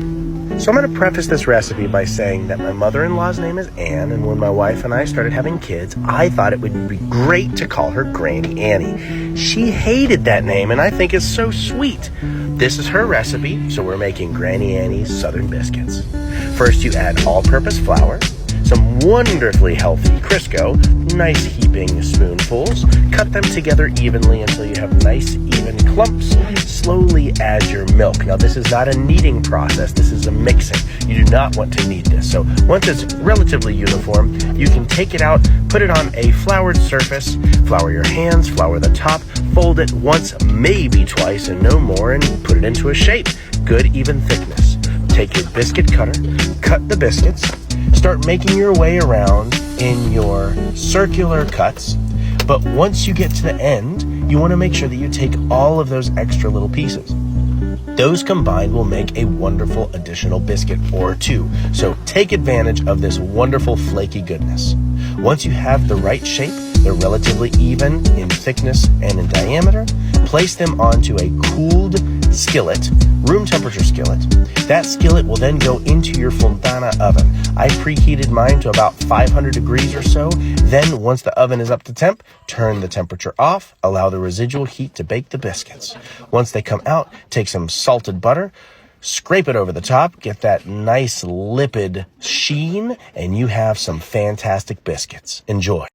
So I'm going to preface this recipe by saying that my mother-in-law's name is Anne, and when my wife and I started having kids, I thought it would be great to call her Granny Annie. She hated that name, and I think it's so sweet. This is her recipe, so we're making Granny Annie's Southern Biscuits. First, you add all-purpose flour, some wonderfully healthy Crisco, nice heaping spoonfuls. Cut them together evenly until you have nice even clumps. Slowly add your milk. Now, this is not a kneading process. This is a mixing. You do not want to knead this. So once it's relatively uniform, you can take it out, put it on a floured surface, flour your hands, flour the top, fold it once, maybe twice, and no more, and put it into a shape. Good, even thickness. Take your biscuit cutter, cut the biscuits, start making your way around in your circular cuts. But once you get to the end, you want to make sure that you take all of those extra little pieces. Those combined will make a wonderful additional biscuit or two. So take advantage of this wonderful flaky goodness. Once you have the right shape, they're relatively even in thickness and in diameter, place them onto a cooled skillet, room temperature skillet. That skillet will then go into your Fontana oven. I preheated mine to about 500 degrees or so. Then once the oven is up to temp, turn the temperature off, allow the residual heat to bake the biscuits. Once they come out, take some salted butter, scrape it over the top, get that nice lipid sheen, and you have some fantastic biscuits. Enjoy.